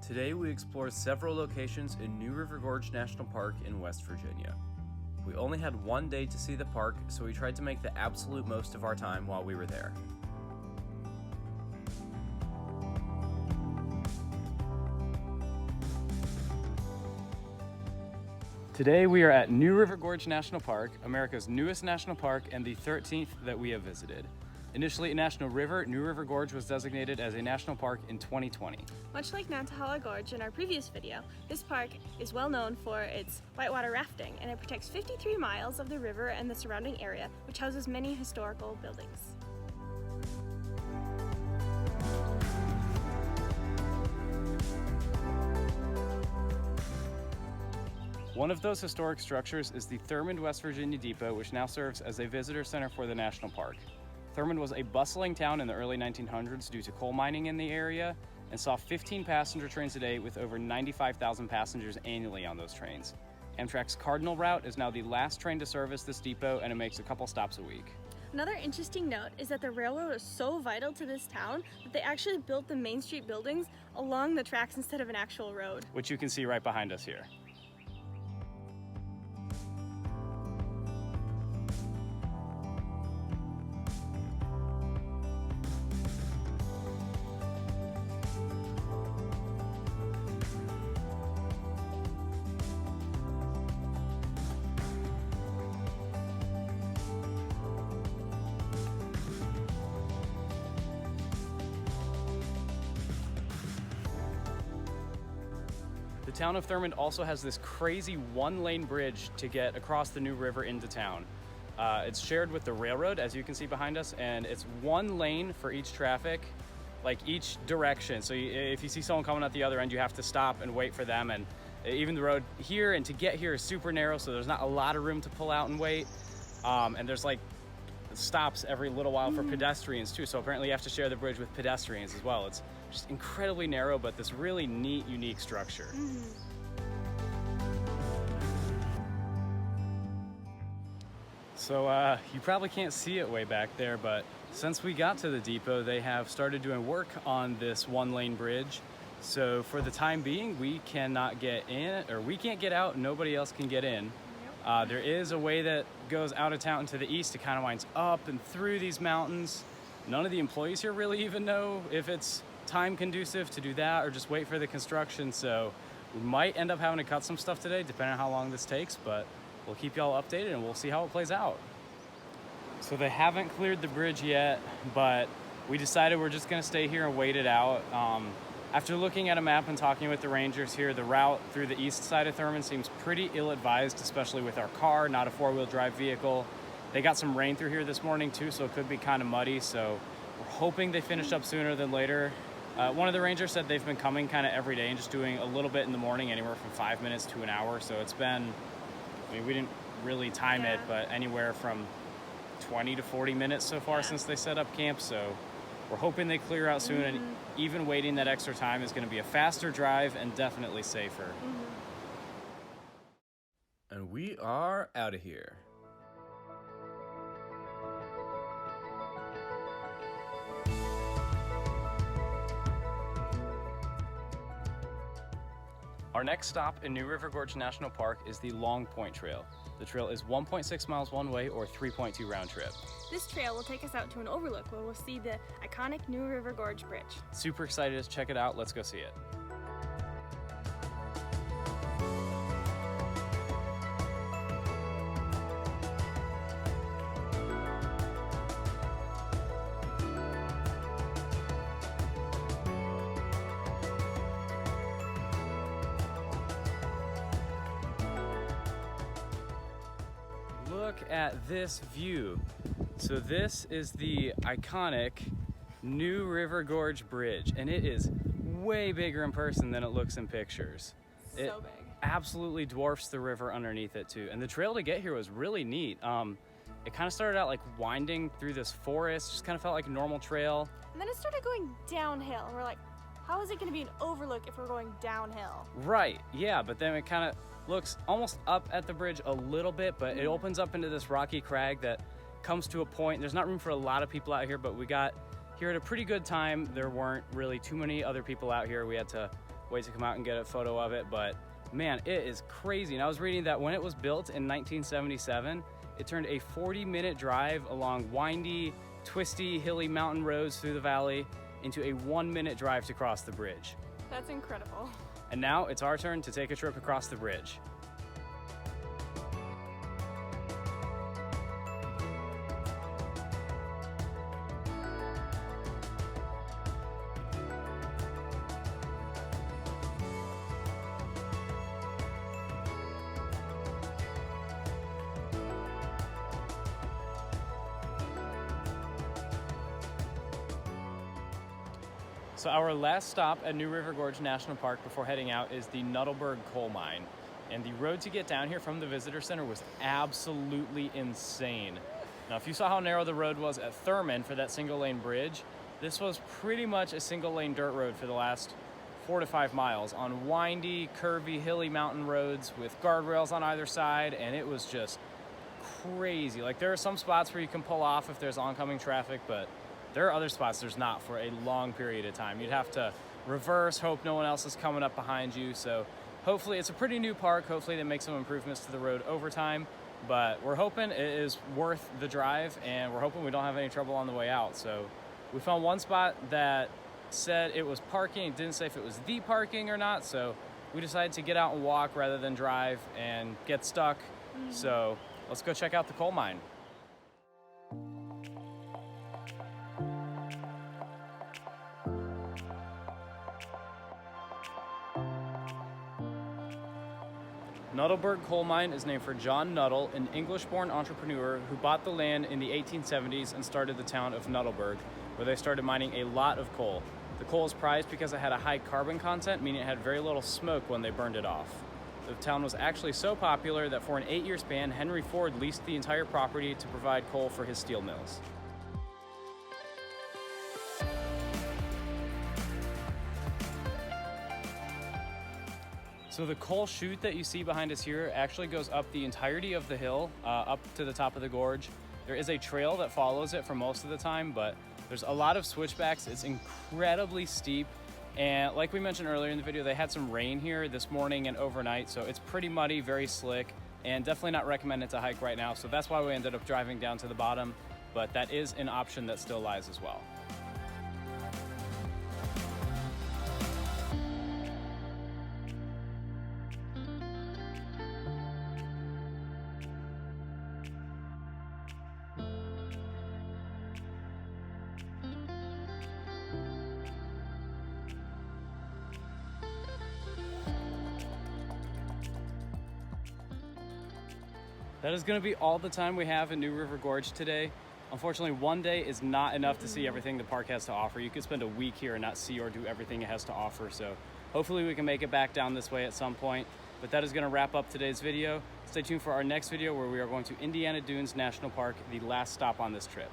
Today we explore several locations in New River Gorge National Park in West Virginia. We only had one day to see the park, so we tried to make the absolute most of our time while we were there. Today we are at New River Gorge National Park, America's newest national park and the 13th that we have visited. Initially a national river, New River Gorge was designated as a national park in 2020. Much like Nuttallburg Gorge in our previous video, this park is well known for its whitewater rafting, and it protects 53 miles of the river and the surrounding area, which houses many historical buildings. One of those historic structures is the Thurmond West Virginia Depot, which now serves as a visitor center for the national park. Thurmond was a bustling town in the early 1900s due to coal mining in the area and saw 15 passenger trains a day with over 95,000 passengers annually on those trains. Amtrak's Cardinal route is now the last train to service this depot, and it makes a couple stops a week. Another interesting note is that the railroad is so vital to this town that they actually built the Main Street buildings along the tracks instead of an actual road. Which you can see right behind us here. The town of Thurmond also has this crazy one-lane bridge to get across the New River into town. It's shared with the railroad, as you can see behind us, and it's one lane for each traffic, like each direction. So if you see someone coming at the other end, you have to stop and wait for them. And even the road here and to get here is super narrow, so there's not a lot of room to pull out and wait. And there's like stops every little while for pedestrians too. So apparently you have to share the bridge with pedestrians as well. It's just incredibly narrow, but this really neat, unique structure. So you probably can't see it way back there, but since we got to the depot, they have started doing work on this one-lane bridge. So for the time being, we cannot get in, or we can't get out, nobody else can get in. There is a way that goes out of town to the east. It kind of winds up and through these mountains. None of the employees here really even know if it's time conducive to do that or just wait for the construction. So we might end up having to cut some stuff today, depending on how long this takes, but we'll keep y'all updated and we'll see how it plays out. So they haven't cleared the bridge yet, but we decided we're just gonna stay here and wait it out. After looking at a map and talking with the rangers here, the route through the east side of Thurmond seems pretty ill-advised, especially with our car, not a four-wheel drive vehicle. They got some rain through here this morning too, so it could be kind of muddy, so we're hoping they finish up sooner than later. One of the rangers said they've been coming kind of every day and just doing a little bit in the morning, anywhere from 5 minutes to an hour. So it's been, I mean, we didn't really time it, but anywhere from 20 to 40 minutes so far since they set up camp. So we're hoping they clear out soon, and even waiting that extra time is going to be a faster drive and definitely safer. And we are out of here. Our next stop in New River Gorge National Park is the Long Point Trail. The trail is 1.6 miles one way or 3.2 round trip. This trail will take us out to an overlook where we'll see the iconic New River Gorge Bridge. Super excited to check it out. Let's go see it. Look at this view. So this is the iconic New River Gorge Bridge, and it is way bigger in person than it looks in pictures. It So big. absolutely dwarfs the river underneath it too. And the trail to get here was really neat. It kind of started out like winding through this forest, just kind of felt like a normal trail. And then it started going downhill, and we're like, how is it going to be an overlook if we're going downhill? Right, yeah, but then it kind of looks almost up at the bridge a little bit, but it opens up into this rocky crag that comes to a point. There's not room for a lot of people out here, but we got here at a pretty good time. There weren't really too many other people out here. We had to wait to come out and get a photo of it. But man, it is crazy. And I was reading that when it was built in 1977, it turned a 40-minute drive along windy, twisty, hilly mountain roads through the valley into a 1-minute drive to cross the bridge. That's incredible. And now it's our turn to take a trip across the bridge. So our last stop at New River Gorge National Park before heading out is the Nuttallburg coal mine. And the road to get down here from the visitor center was absolutely insane. Now, if you saw how narrow the road was at Thurmond for that single lane bridge, this was pretty much a single lane dirt road for the last 4 to 5 miles on windy, curvy, hilly mountain roads with guardrails on either side, and it was just crazy. Like, there are some spots where you can pull off if there's oncoming traffic, but there are other spots there's not for a long period of time. You'd have to reverse, hope no one else is coming up behind you. So hopefully, it's a pretty new park. Hopefully they make some improvements to the road over time, but we're hoping it is worth the drive, and we're hoping we don't have any trouble on the way out. So we found one spot that said it was parking. It didn't say if it was the parking or not. So we decided to get out and walk rather than drive and get stuck. So let's go check out the coal mine. Nuttallburg coal mine is named for John Nuttall, an English-born entrepreneur who bought the land in the 1870s and started the town of Nuttallburg, where they started mining a lot of coal. The coal is prized because it had a high carbon content, meaning it had very little smoke when they burned it off. The town was actually so popular that for an 8-year span, Henry Ford leased the entire property to provide coal for his steel mills. So the coal chute that you see behind us here actually goes up the entirety of the hill, up to the top of the gorge. There is a trail that follows it for most of the time, but there's a lot of switchbacks. It's incredibly steep. And like we mentioned earlier in the video, they had some rain here this morning and overnight, so it's pretty muddy, very slick, and definitely not recommended to hike right now. So that's why we ended up driving down to the bottom, but that is an option that still lies as well. That is going to be all the time we have in New River Gorge today. Unfortunately, one day is not enough to see everything the park has to offer. You could spend a week here and not see or do everything it has to offer. So hopefully we can make it back down this way at some point. But that is going to wrap up today's video. Stay tuned for our next video where we are going to Indiana Dunes National Park, the last stop on this trip.